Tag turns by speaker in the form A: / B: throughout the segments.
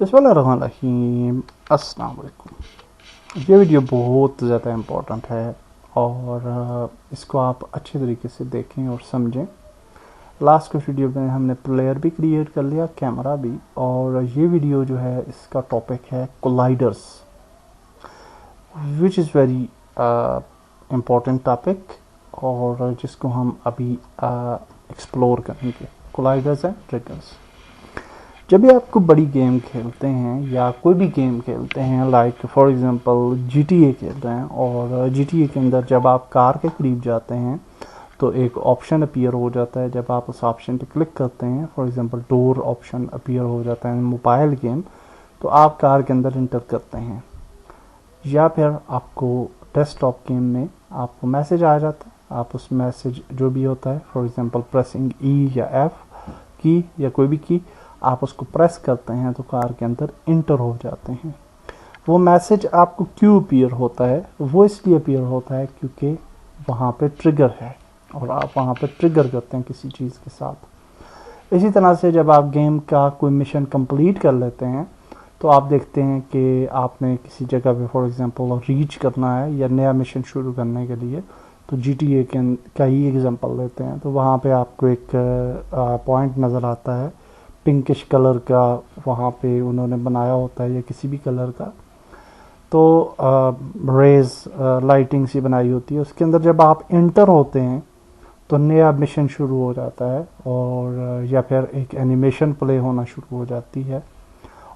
A: बिस्मिल्लाहिर्रहमानिर्रहीम। अस्सलाम वालेकुम। ये वीडियो बहुत ज़्यादा इम्पोर्टेंट है और इसको आप अच्छे तरीके से देखें और समझें। लास्ट कुछ वीडियो में हमने प्लेयर भी क्रिएट कर लिया, कैमरा भी, और ये वीडियो जो है इसका टॉपिक है colliders, which is very important topic और जिसको हम अभी एक्सप्लोर करेंगे। Colliders and triggers. जब भी आपको बड़ी गेम खेलते हैं या कोई भी गेम खेलते हैं, लाइक फॉर एग्जांपल GTA खेल रहे हैं, और GTA के अंदर जब आप कार के करीब जाते हैं तो एक ऑप्शन अपीयर हो जाता है। जब आप उस ऑप्शन पे क्लिक करते हैं, for example door option appear हो जाता है मोबाइल गेम, तो आप कार के अंदर इंटर करते हैं। या फिर आपको डेस्कटॉप गेम में आपको मैसेज आ जाता है, आप उस मैसेज जो भी होता है, फॉर एग्जांपल प्रेसिंग E या F की या कोई भी की, आप उसको प्रेस करते हैं तो कार के अंदर इंटर हो जाते हैं। वो मैसेज आपको क्यों अपीयर होता है? वो इसलिए अपीयर होता है क्योंकि वहाँ पे ट्रिगर है और आप वहाँ पे ट्रिगर करते हैं किसी चीज़ के साथ। इसी तरह से जब आप गेम का कोई मिशन कंप्लीट कर लेते हैं तो आप देखते हैं कि आपने किसी जगह पे फॉर एग्जांपल रीच करना है या नया मिशन शुरू करने के लिए, तो GTA का ही एग्जांपल लेते हैं, तो वहाँ पे आपको एक पॉइंट नज़र आता है पिंकिश कलर का, वहाँ पे उन्होंने बनाया होता है या किसी भी कलर का, तो रेज लाइटिंग सी बनाई होती है उसके अंदर। जब आप इंटर होते हैं तो नया मिशन शुरू हो जाता है और या फिर एक एनिमेशन प्ले होना शुरू हो जाती है।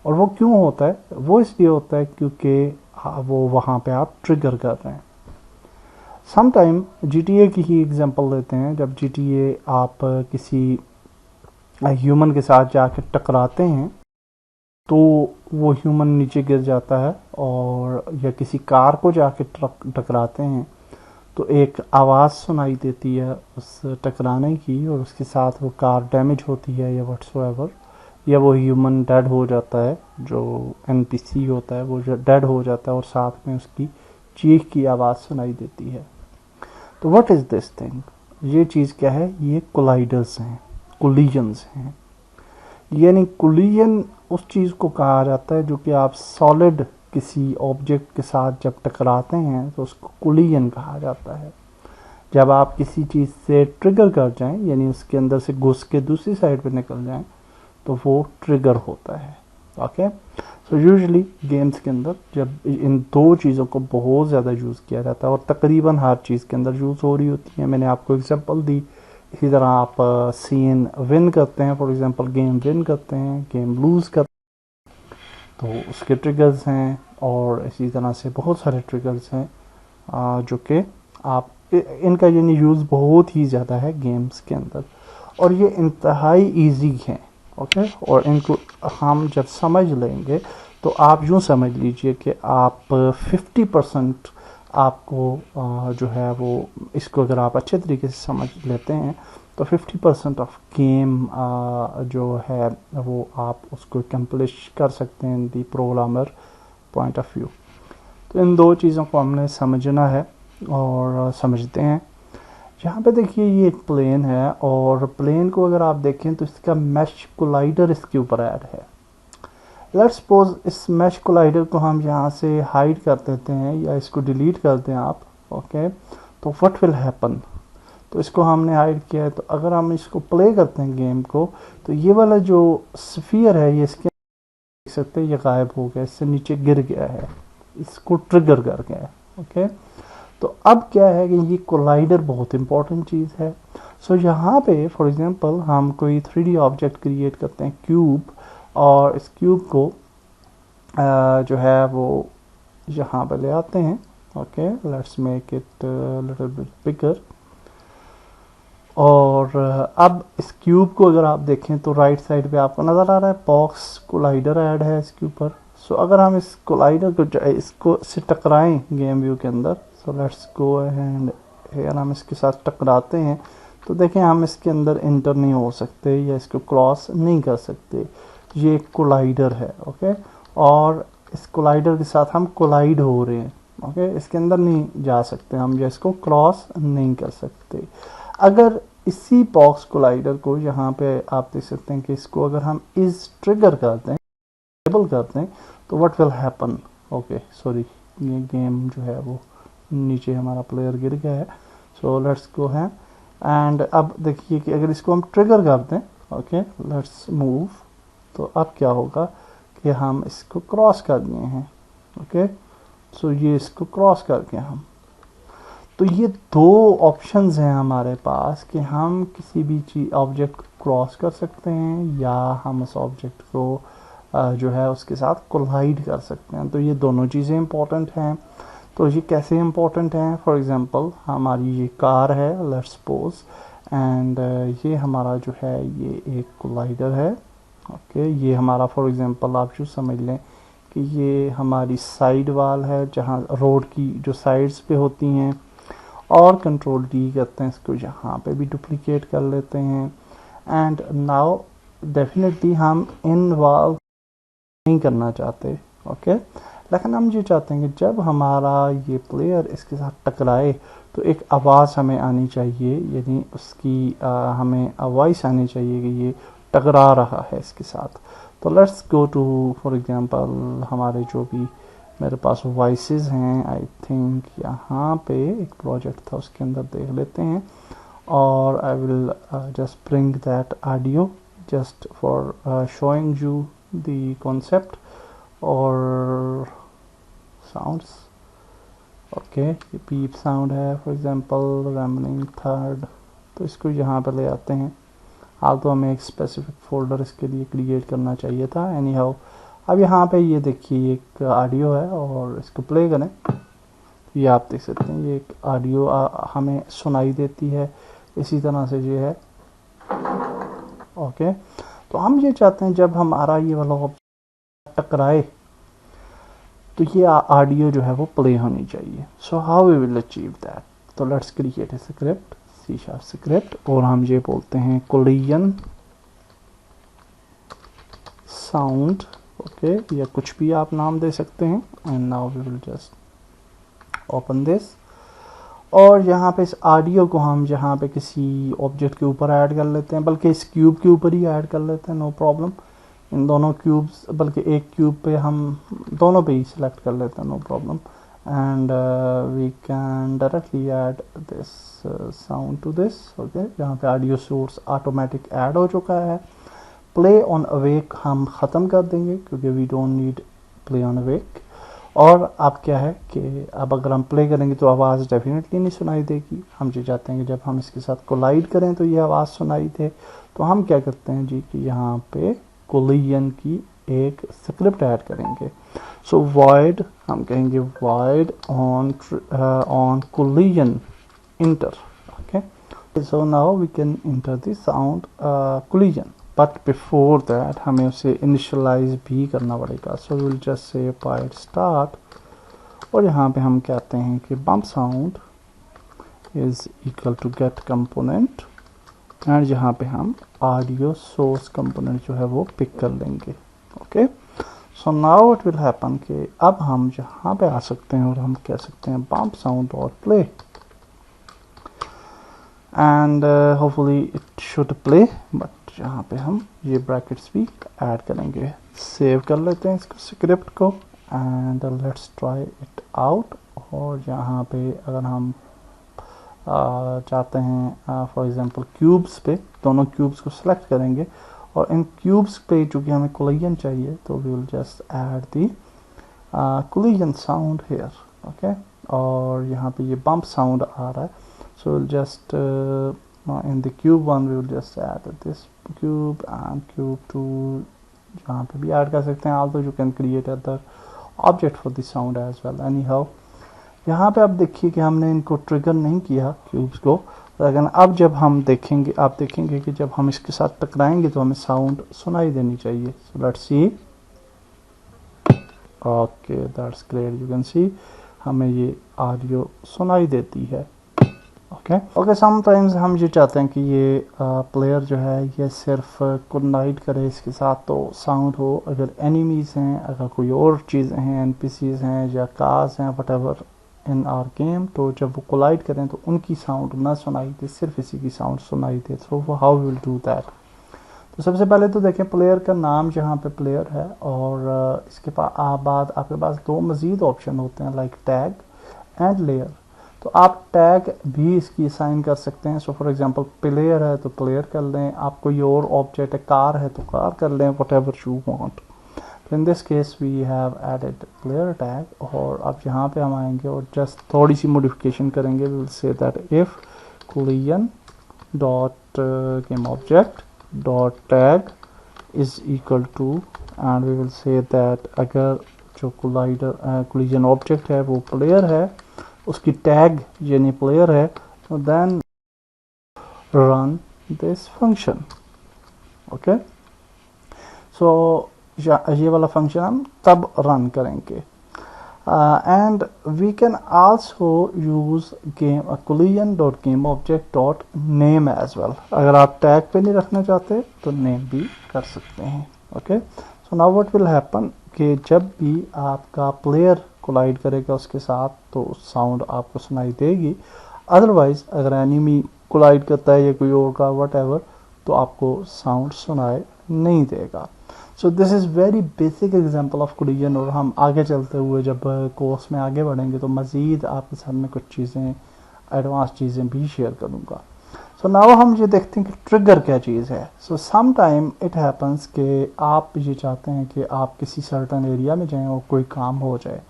A: और वो क्यों होता है? वो इसलिए होता है क्योंकि वो वहाँ पे आप ट्रिगर कर रहे हैं। सम टाइम GTA की ही एग्जांपल लेते हैं। जब GTA आप किसी ह्यूमन के साथ जाकर टकराते हैं तो वो ह्यूमन नीचे गिर जाता है, और या किसी कार को जाके टकराते हैं तो एक आवाज़ सुनाई देती है उस टकराने की, और उसके साथ वो कार डैमेज होती है या व्हाटसोएवर, या वो ह्यूमन डेड हो जाता है, जो NPC होता है वो डेड हो जाता है और साथ में उसकी चीख की आवाज़ सुनाई देती है। तो व्हाट इज़ दिस थिंग? ये चीज़ क्या है? ये कोलाइडर्स हैं, कोलिजन्स हैं। यानी कोलिजन उस चीज़ को कहा जाता है जो कि आप सॉलिड किसी ऑब्जेक्ट के साथ जब टकराते हैं तो उसको कोलिजन कहा जाता है। जब आप किसी चीज़ से ट्रिगर कर जाएं, यानी उसके अंदर से घुस के दूसरी साइड पे निकल जाएं, तो वो ट्रिगर होता है। ओके, सो यूजुअली गेम्स के अंदर जब इन दो चीज़ों को बहुत ज़्यादा यूज़ किया जाता है और तकरीबन हर चीज़ के अंदर यूज़ हो रही होती है। मैंने आपको एग्जांपल दी। इसी तरह आप सीन विन करते हैं, फॉर एग्जांपल गेम विन करते हैं, गेम लूज़ करते हैं, तो उसके ट्रिगर्स हैं। और इसी तरह से बहुत सारे ट्रिगर्स हैं जो कि आप इनका यानी यूज़ बहुत ही ज़्यादा है गेम्स के अंदर, और ये इंतहाई इजी है। ओके, और इनको हम जब समझ लेंगे तो आप यूँ समझ लीजिए कि आप 50% आपको जो है वो, इसको अगर आप अच्छे तरीके से समझ लेते हैं तो 50% ऑफ गेम जो है वो आप उसको कंप्लीट कर सकते हैं इन दी प्रोग्रामर पॉइंट ऑफ व्यू। तो इन दो चीज़ों को हमने समझना है और समझते हैं। यहाँ पे देखिए ये एक प्लेन है, और प्लेन को अगर आप देखें तो इसका मैश कोलाइडर इसके ऊपर ऐड है। लेट्स सपोज इस मैश कोलाइडर को हम यहाँ से हाइड कर देते हैं या इसको डिलीट कर दें आप। ओके, तो व्हाट विल हैपन? तो इसको हमने हाइड किया है, तो अगर हम इसको प्ले करते हैं गेम को, तो ये वाला जो स्फीयर है ये इसके देख सकते हैं ये गायब हो गया, इससे नीचे गिर गया है, इसको ट्रिगर कर गया है। ओके, तो अब क्या है कि ये कोलाइडर बहुत इंपॉर्टेंट चीज़ है। सो यहाँ पे फॉर एग्जांपल हम कोई 3D ऑब्जेक्ट क्रिएट करते हैं, क्यूब, और इस क्यूब को जो है वो यहाँ पे ले आते हैं। Okay, let's make it little bit बिगर। और अब इस क्यूब को अगर आप देखें तो राइट साइड पे आपको नज़र आ रहा है बॉक्स कोलाइडर ऐड है इसके ऊपर। सो अगर हम इस कोलाइडर को इसको से टकराएं गेम व्यू के अंदर, सो लेट्स गो एंड अगर हम इसके साथ टकराते हैं तो देखें हम इसके अंदर इंटर नहीं हो सकते या इसको क्रॉस नहीं कर सकते। ये एक कोलाइडर है। ओके, और इस कोलाइडर के साथ हम कोलाइड हो रहे हैं। ओके, इसके अंदर नहीं जा सकते हम या इसको क्रॉस नहीं कर सकते। अगर इसी बॉक्स कोलाइडर को यहाँ पे आप देख सकते हैं कि इसको अगर हम इस ट्रिगर करते हैं डिसेबल कर दें तो what will happen, okay sorry ये गेम जो है वो नीचे हमारा प्लेयर गिर गया है, सो लेट्स गो है। एंड अब देखिए कि अगर इसको हम ट्रिगर कर दें, ओके लेट्स मूव, तो अब क्या होगा कि हम इसको क्रॉस कर दिए हैं, ओके सो ये इसको क्रॉस कर गए हम। तो ये दो ऑप्शंस हैं हमारे पास कि हम किसी भी चीज ऑब्जेक्ट को क्रॉस कर सकते हैं या हम उस ऑब्जेक्ट को जो है उसके साथ कोलाइड कर सकते हैं। तो ये दोनों चीज़ें इंपॉर्टेंट हैं। तो ये कैसे इंपॉर्टेंट हैं, फॉर एग्जांपल हमारी ये कार है लेट्स सपोज, एंड ये हमारा जो है ये एक कोलाइडर है, ओके ये हमारा फॉर एग्जांपल आप जो समझ लें कि ये हमारी साइड वाल है जहाँ रोड की जो साइड्स पे होती हैं, और कंट्रोल डी करते हैं इसको यहाँ पे भी डुप्लीकेट कर लेते हैं। एंड नाउ डेफिनेटली हम इन्वॉल्व नहीं करना चाहते, ओके लेकिन हम ये चाहते हैं कि जब हमारा ये प्लेयर इसके साथ टकराए तो एक आवाज़ हमें आनी चाहिए, यानी उसकी हमें वॉइस आनी चाहिए कि ये टकरा रहा है इसके साथ। तो let's go to for example हमारे जो भी मेरे पास वॉइसेस हैं, आई थिंक यहाँ पे एक प्रोजेक्ट था उसके अंदर देख लेते हैं, और आई will just bring that audio just for showing you the concept और साउंड्स, ओके ये पीप साउंड है फॉर एग्जांपल रैमलिंग थर्ड, तो इसको यहाँ पे ले आते हैं। हाल तो हमें एक स्पेसिफिक फोल्डर इसके लिए क्रिएट करना चाहिए था, एनी हाउ अब यहाँ पे ये देखिए एक ऑडियो है और इसको प्ले करें, ये आप देख सकते हैं ये एक ऑडियो हमें सुनाई देती है, इसी तरह से ये है, ओके तो हम ये चाहते हैं जब हमारा ये वाला टकराए तो ये ऑडियो जो है वो प्ले होनी चाहिए। So how we will achieve that, तो let's create a script, C# script, और हम ये बोलते हैं कोलिजन साउंड, ओके या कुछ भी आप नाम दे सकते हैं। And now we will just open this, और यहाँ पे इस ऑडियो को हम यहाँ पे किसी ऑब्जेक्ट के ऊपर ऐड कर लेते हैं, बल्कि इस क्यूब के ऊपर ही ऐड कर लेते हैं, नो प्रॉब्लम। इन दोनों क्यूब्स, बल्कि एक क्यूब पे हम दोनों पे ही सिलेक्ट कर लेते हैं, no problem. And we can directly add this sound to this, okay यहाँ पे ऑडियो सोर्स ऑटोमेटिक ऐड हो चुका है। प्ले ऑन अवेक हम ख़त्म कर देंगे क्योंकि we don't need play on awake. और अब क्या है कि अब अगर हम प्ले करेंगे तो आवाज़ डेफिनेटली नहीं सुनाई देगी। हम ये चाहते हैं कि जब हम इसके साथ कोलाइड करें तो ये आवाज़ सुनाई दे। तो हम क्या करते हैं जी कि यहाँ पे कोलिजन की एक स्क्रिप्ट ऐड करेंगे। सो वॉइड हम कहेंगे void on collision enter, okay so now we can enter the sound collision, but before that हमें उसे इनिशियलाइज भी करना पड़ेगा। सो will just say point start, और यहाँ पे हम कहते हैं कि bump sound is equal to get component, and यहाँ पे हम ऑडियो सोर्स कंपोनेंट जो है वो पिक कर लेंगे, okay so now what will happen कि अब हम यहाँ पे आ सकते हैं और हम कह सकते हैं बम्प साउंड और play, and hopefully it should play, but यहाँ पे हम ये ब्रैकेट्स भी ऐड करेंगे। सेव कर लेते हैं इसको स्क्रिप्ट को, and let's try it out. और यहाँ पे अगर हम चाहते हैं फॉर एग्जांपल क्यूब्स पे, दोनों क्यूब्स को सिलेक्ट करेंगे, और इन क्यूब्स पे चूँकि हमें कोलिजन चाहिए तो we will just add the collision sound here, okay और यहाँ पे ये बम्प साउंड आ रहा है। So will just in the cube one we will just add this cube and cube two, जहाँ पे भी ऐड कर सकते हैं। Also you can create other object for this sound as well. Any how यहाँ पे आप देखिए कि हमने इनको ट्रिगर नहीं किया क्यूब्स को, लेकिन अब जब हम देखेंगे, आप देखेंगे कि जब हम इसके साथ टकराएंगे तो हमें साउंड सुनाई देनी चाहिए। So let's see, okay that's great, you can सी हमें ये ऑडियो सुनाई देती है, ओके समटाइम्स हम ये चाहते हैं कि ये प्लेयर जो है ये सिर्फ कोलाइड करे इसके साथ तो साउंड हो। अगर एनिमीज हैं, अगर कोई और चीज़ें हैं, एनपीसीज हैं या कार्स हैं, व्हाटएवर इन आवर गेम, तो जब वो कोलाइड करें तो उनकी साउंड ना सुनाई दे, सिर्फ इसी की साउंड सुनाई दे। So how will do that, तो सबसे पहले तो देखें प्लेयर का नाम जहाँ पे प्लेयर है, और इसके बाद आपके पास दो मज़ीद ऑप्शन होते हैं लाइक टैग एंड लेयर। तो आप टैग भी इसकी असाइन कर सकते हैं। सो फॉर एग्जांपल प्लेयर है तो प्लेयर कर लें, आप कोई और ऑब्जेक्ट है, कार है तो कार कर लें, वट एवर यू वांट। तो in this case we have added player tag, और अब यहाँ पे हम आएंगे और जस्ट थोड़ी सी मॉडिफिकेशन करेंगे। We will say that if collision dot game object dot tag is equal to, and we will say that अगर जो कोलिजन ऑब्जेक्ट है वो प्लेयर है, उसकी टैग यानी प्लेयर है, तो then run this function. Okay, so ये वाला फंक्शन हम तब रन करेंगे। And we can also use game collision dot game object dot name as well. अगर आप टैग पे नहीं रखना चाहते तो नेम भी कर सकते हैं। Okay, so now what will happen कि जब भी आपका प्लेयर कोलाइड करेगा उसके साथ तो साउंड आपको सुनाई देगी। अदरवाइज अगर एनिमी कोलाइड करता है या कोई और का वट एवर, तो आपको साउंड सुनाई नहीं देगा। So this is very basic example of collision, और हम आगे चलते हुए जब कोर्स में आगे बढ़ेंगे तो मज़ीद आपके साथ में कुछ चीज़ें, एडवांस चीज़ें भी शेयर करूँगा। सो नाउ हम ये देखते हैं कि ट्रिगर क्या चीज़ है। सो सम टाइम इट हैपन्स कि आप ये चाहते हैं कि आप किसी सर्टन एरिया में जाएं और कोई काम हो जाए।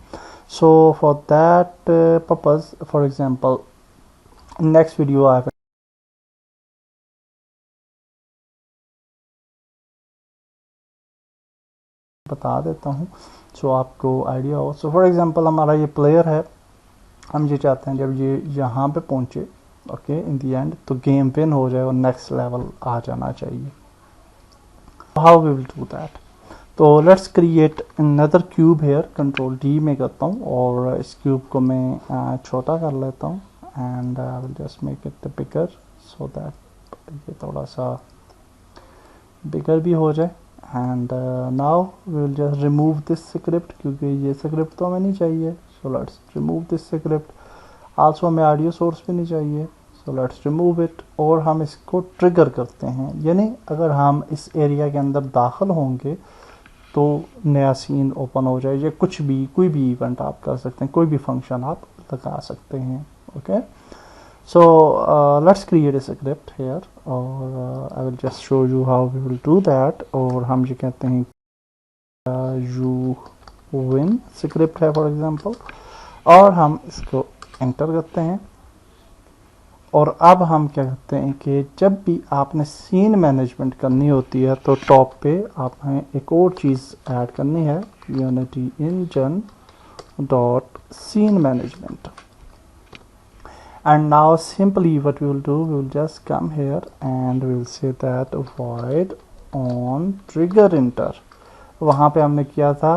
A: So for that purpose, for example next video आई बता देता हूँ सो आपको आइडिया हो। सो फॉर एग्जांपल हमारा ये प्लेयर है, हम ये चाहते हैं जब ये यहाँ पे पहुँचे ओके इन दी एंड तो गेम विन हो जाए और नेक्स्ट लेवल आ जाना चाहिए। How we will do that? तो let's create another cube here, control D में करता हूँ और इस क्यूब को मैं छोटा कर लेता हूँ and I will just make it bigger so that ये थोड़ा सा बिगर भी हो जाए। And now we will just remove this script, क्योंकि ये स्क्रिप्ट तो हमें नहीं चाहिए। So let's remove this script. Also हमें ऑडियो सोर्स भी नहीं चाहिए, सो लेट्स रिमूव इट। और हम इसको ट्रिगर करते हैं, यानी अगर हम इस एरिया के अंदर दाखिल होंगे तो नया सीन ओपन हो जाए, या कुछ भी कोई भी इवेंट आप कर सकते हैं, कोई भी फंक्शन आप लगा सकते हैं। Okay, so let's create a script here, और I will just show you how we will do that। और हम ये कहते हैं you win script है फॉर एग्जांपल, और हम इसको एंटर करते हैं। और अब हम क्या करते हैं कि जब भी आपने सीन मैनेजमेंट करनी होती है तो टॉप पे आपने एक और चीज़ ऐड करनी है, Unity engine dot scene management. And now simply what we will do, we will just come here and we will say that void on trigger enter। वहाँ पे हमने किया था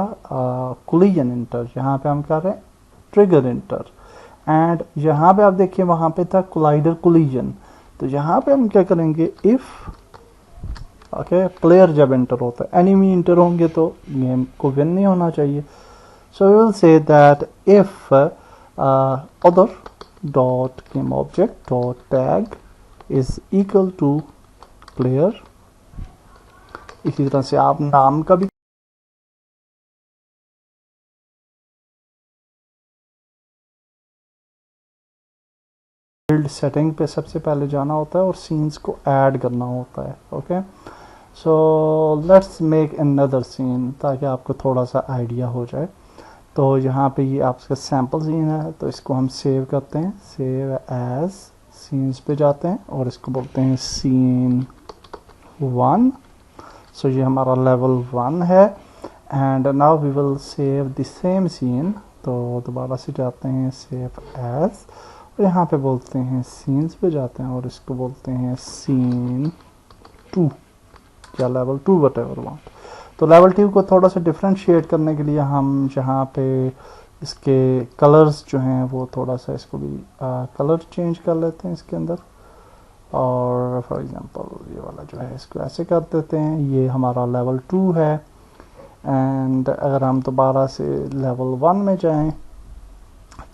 A: collision enter, यहाँ पे हम कर रहे हैं trigger enter। एंड यहाँ पे आप देखिए वहाँ पे था collider collision, तो यहाँ पे हम क्या करेंगे if ओके प्लेयर जब एंटर होता है, एनिमी एंटर होंगे तो गेम को विन नहीं होना चाहिए। So we will say that if other dot game object dot tag is equal to player। इसी तरह से आप नाम का भी बिल्ड सेटिंग पे सबसे पहले जाना होता है और सीन्स को ऐड करना होता है। Okay, so let's make another scene ताकि आपको थोड़ा सा आइडिया हो जाए। तो यहाँ पे ये आपका सैम्पल सीन है, तो इसको हम सेव करते हैं, सेव एज सीन्स पे जाते हैं और इसको बोलते हैं सीन 1। सो ये हमारा लेवल 1 है। And now we will save the same scene, तो दोबारा से जाते हैं सेव एज और यहाँ पे बोलते हैं सीन्स पे जाते हैं और इसको बोलते हैं सीन 2 या लेवल 2 वट एवर वांट। तो लेवल 2 को थोड़ा सा डिफ्रेंशिएट करने के लिए हम यहाँ पे इसके कलर्स जो हैं वो थोड़ा सा इसको भी कलर चेंज कर लेते हैं इसके अंदर। और फॉर एग्जांपल ये वाला जो है इसको ऐसे कर देते हैं, ये हमारा लेवल 2 है। एंड अगर हम दोबारा से लेवल 1 में जाएं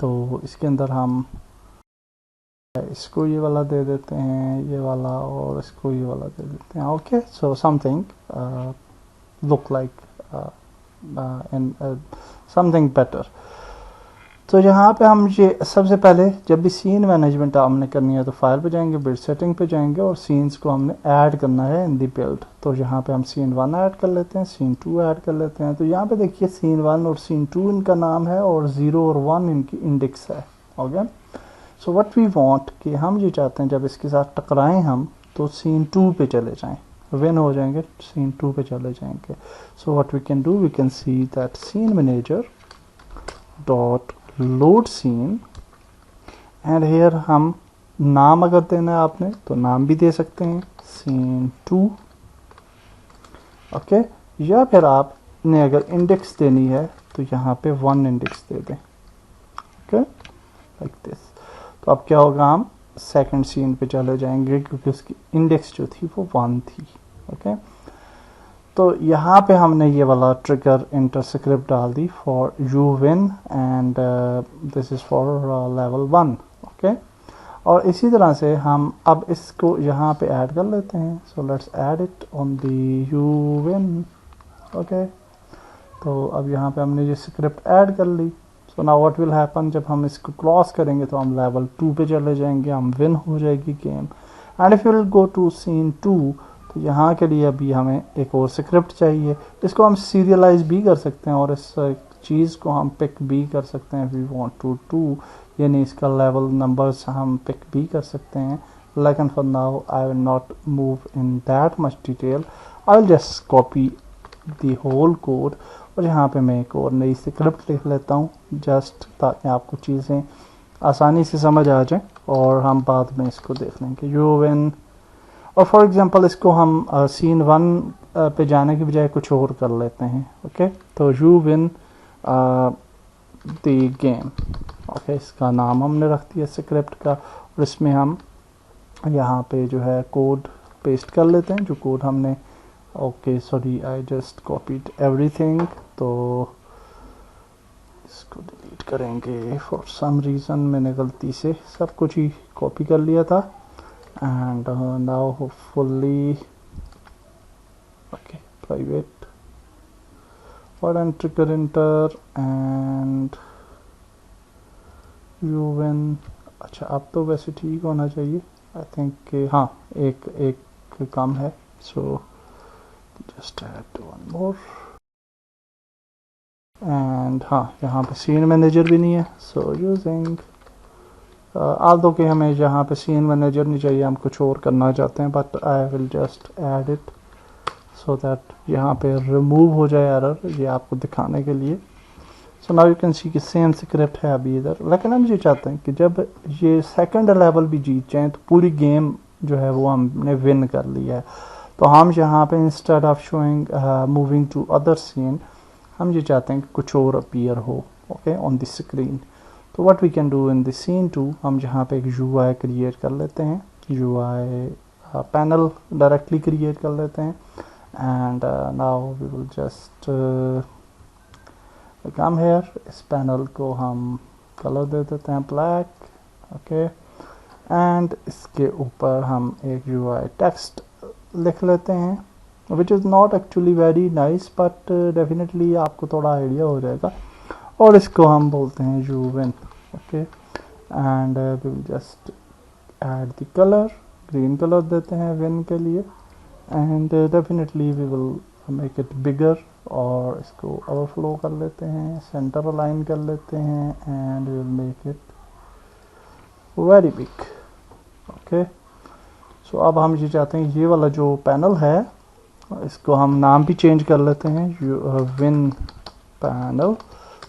A: तो इसके अंदर हम इसको ये वाला दे देते हैं, ये वाला, और इसको ये वाला दे देते हैं. Okay, so something look like in something better. तो यहाँ पे हम ये सबसे पहले जब भी सीन मैनेजमेंट हमने करनी है तो फाइल पे जाएंगे, बिल्ड सेटिंग पे जाएंगे और सीन्स को हमने ऐड करना है इन दी बिल्ड. तो यहाँ पे हम सीन 1 ऐड कर लेते हैं, सीन 2 ऐड कर लेते हैं. तो यहाँ पे देखिए सीन 1 और सीन 2 इनका नाम है और 0 और 1 इनकी इंडेक्स है. Okay, so what we want कि हम ये चाहते हैं जब इसके साथ टकराएं हम तो सीन 2 पे चले जाएं, विन हो जाएंगे, सीन 2 पे चले जाएंगे. So what we can do, we can see that scene manager dot load scene and here हम नाम अगर देना है आपने तो नाम भी दे सकते हैं, सीन 2. ओके, या फिर आपने अगर इंडेक्स देनी है तो यहाँ पे 1 इंडेक्स दे दें. Okay, like this. तो अब क्या होगा, हम सेकंड सीन पे चले जाएंगे क्योंकि उसकी इंडेक्स जो थी वो 1 थी. ओके, तो यहाँ पे हमने ये वाला ट्रिगर इंटर स्क्रिप्ट डाल दी for you win and this is for level 1. Okay, और इसी तरह से हम अब इसको यहाँ पे ऐड कर लेते हैं. So let's add it on the you win. Okay, तो अब यहाँ पे हमने ये स्क्रिप्ट ऐड कर ली. So now what will happen, जब हम इसको क्रॉस करेंगे तो हम लेवल 2 पे चले जाएंगे, हम विन हो जाएगी game. And if you will go to scene 2 तो यहाँ के लिए अभी हमें एक और स्क्रिप्ट चाहिए. इसको हम सीरियलाइज भी कर सकते हैं और इस चीज़ को हम पिक भी कर सकते हैं. वी वांट टू डू, यानी इसका लेवल नंबर्स हम पिक भी कर सकते हैं. लेकिन for now I will not move in that much detail. I will just copy the whole code और यहाँ पे मैं एक और नई स्क्रिप्ट लिख लेता हूँ जस्ट ताकि आपको चीज़ें आसानी से समझ आ जाएं और हम बाद में इसको देख लेंगे. यू विन, और फॉर एग्जांपल इसको हम सीन 1 पे जाने की बजाय कुछ और कर लेते हैं. ओके, तो you win the game. Okay, इसका नाम हमने रख दिया स्क्रिप्ट का और इसमें हम यहाँ पे जो है कोड पेस्ट कर लेते हैं जो कोड हमने. Okay, sorry, I just copied everything. तो इसको डिलीट करेंगे, फॉर सम रीज़न मैंने गलती से सब कुछ ही कॉपी कर लिया था. And now hopefully, okay, private word and trigger enter and you win. अच्छा, अब तो वैसे ठीक होना चाहिए. आई थिंक हाँ, एक कम है. So just add 1 more. And हाँ, यहाँ पे सीन मैनेजर भी नहीं है. सो यूजिंग आल्दो कि हमें यहाँ पे सीन मैनेजर नहीं चाहिए, हम कुछ और करना चाहते हैं, but I will just add it so that यहाँ पे रिमूव हो जाए एरर, ये आपको दिखाने के लिए. सो नाउ यू कैन सी कि सेम स्क्रिप्ट है अभी इधर. लेकिन हम ये चाहते हैं कि जब ये सेकंड लेवल भी जीत जाएँ तो पूरी गेम जो है वो हमने विन कर ली है. तो हम यहाँ पे instead of showing moving to other scene, हम ये चाहते हैं कि कुछ और अपीयर हो. Okay, on the screen. तो what we can do in the scene 2, हम यहाँ पे एक UI क्रिएट कर लेते हैं. UI पैनल डायरेक्टली क्रिएट कर लेते हैं. And now we will just come here. इस पैनल को हम कलर दे देते हैं ब्लैक. ओके, एंड इसके ऊपर हम एक UI टेक्स्ट लिख लेते हैं which is not actually very nice, but definitely आपको थोड़ा आइडिया हो जाएगा. और इसको हम बोलते हैं you win. Okay, and we will just add the colour, green colour देते हैं विन के लिए. And definitely we will make it bigger और इसको ओवरफ्लो कर लेते हैं, सेंटर अलाइन कर लेते हैं and we will make it very big. Okay, so अब हम ये चाहते हैं ये वाला जो पैनल है इसको हम नाम भी चेंज कर लेते हैं, विन पैनल.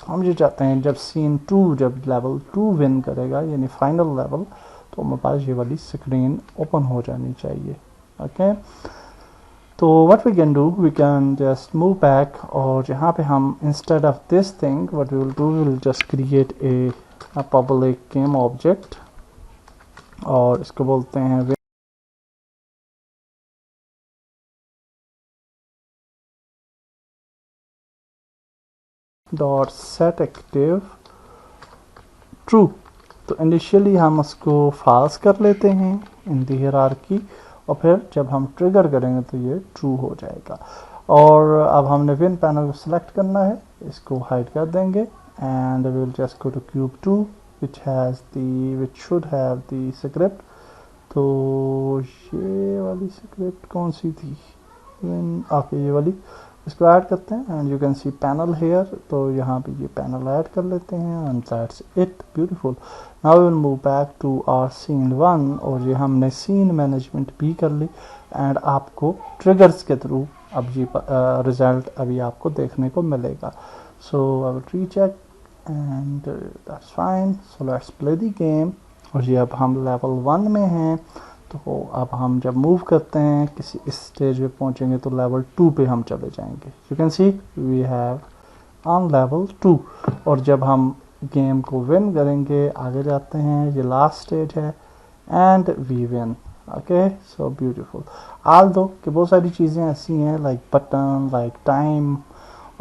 A: हम ये चाहते हैं जब सीन 2 जब लेवल 2 विन करेगा यानी फाइनल लेवल, तो हमारे पास ये वाली स्क्रीन ओपन हो जानी चाहिए. ओके, तो what we can do, we can just move back और यहाँ पे हम instead of this thing what we will do, we will just create a public game object और इसको बोलते हैं डॉट सेट एक्टिव ट्रू. तो इनिशियली हम उसको फाल्स कर लेते हैं इन दी हायरार्की, और फिर जब हम ट्रिगर करेंगे तो ये ट्रू हो जाएगा। और अब हमने विन पैनल को सिलेक्ट करना है, इसको हाइड कर देंगे and we will just go to cube 2 which should have the script. तो ये वाली स्क्रिप्ट कौन सी थी, ओके ये वाली, इसको ऐड करते हैं and you can see panel here. तो यहाँ पे ये पैनल ऐड कर लेते हैं and that's it, beautiful. Now we will move back to our scene 1, और ये हमने सीन मैनेजमेंट भी कर ली एंड आपको ट्रिगर्स के थ्रू अब ये रिजल्ट अभी आपको देखने को मिलेगा। So I will recheck and that's fine. So let's play the game. और ये अब हम लेवल 1 में हैं, तो अब हम जब मूव करते हैं किसी इस स्टेज पे पहुंचेंगे तो लेवल 2 पे हम चले जाएंगे। You can see we have on level 2। और जब हम गेम को विन करेंगे, आगे जाते हैं, ये लास्ट स्टेज है and we win. Okay, so beautiful. Although कि बहुत सारी चीज़ें ऐसी हैं लाइक बटन, लाइक टाइम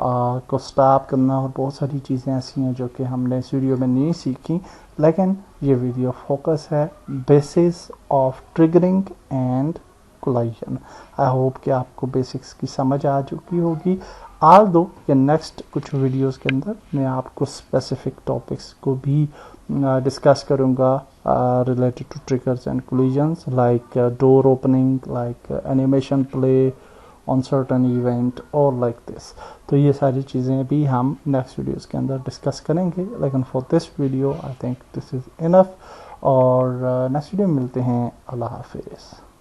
A: को स्टॉप करना, और बहुत सारी चीज़ें ऐसी हैं जो कि हमने इस वीडियो में नहीं सीखी, लेकिन ये वीडियो फोकस है basis of triggering and collision. I hope कि आपको बेसिक्स की समझ आ चुकी होगी। आल दो कि नेक्स्ट कुछ वीडियोस के अंदर मैं आपको स्पेसिफिक टॉपिक्स को भी डिस्कस करूँगा related to triggers and collisions, like door opening, like animation play on certain event और लाइक दिस। तो ये सारी चीज़ें भी हम नेक्स्ट वीडियोस के अंदर डिस्कस करेंगे, लेकिन for this video I think this is enough. और नेक्स्ट वीडियो में मिलते हैं। अल्लाह हाफिज़।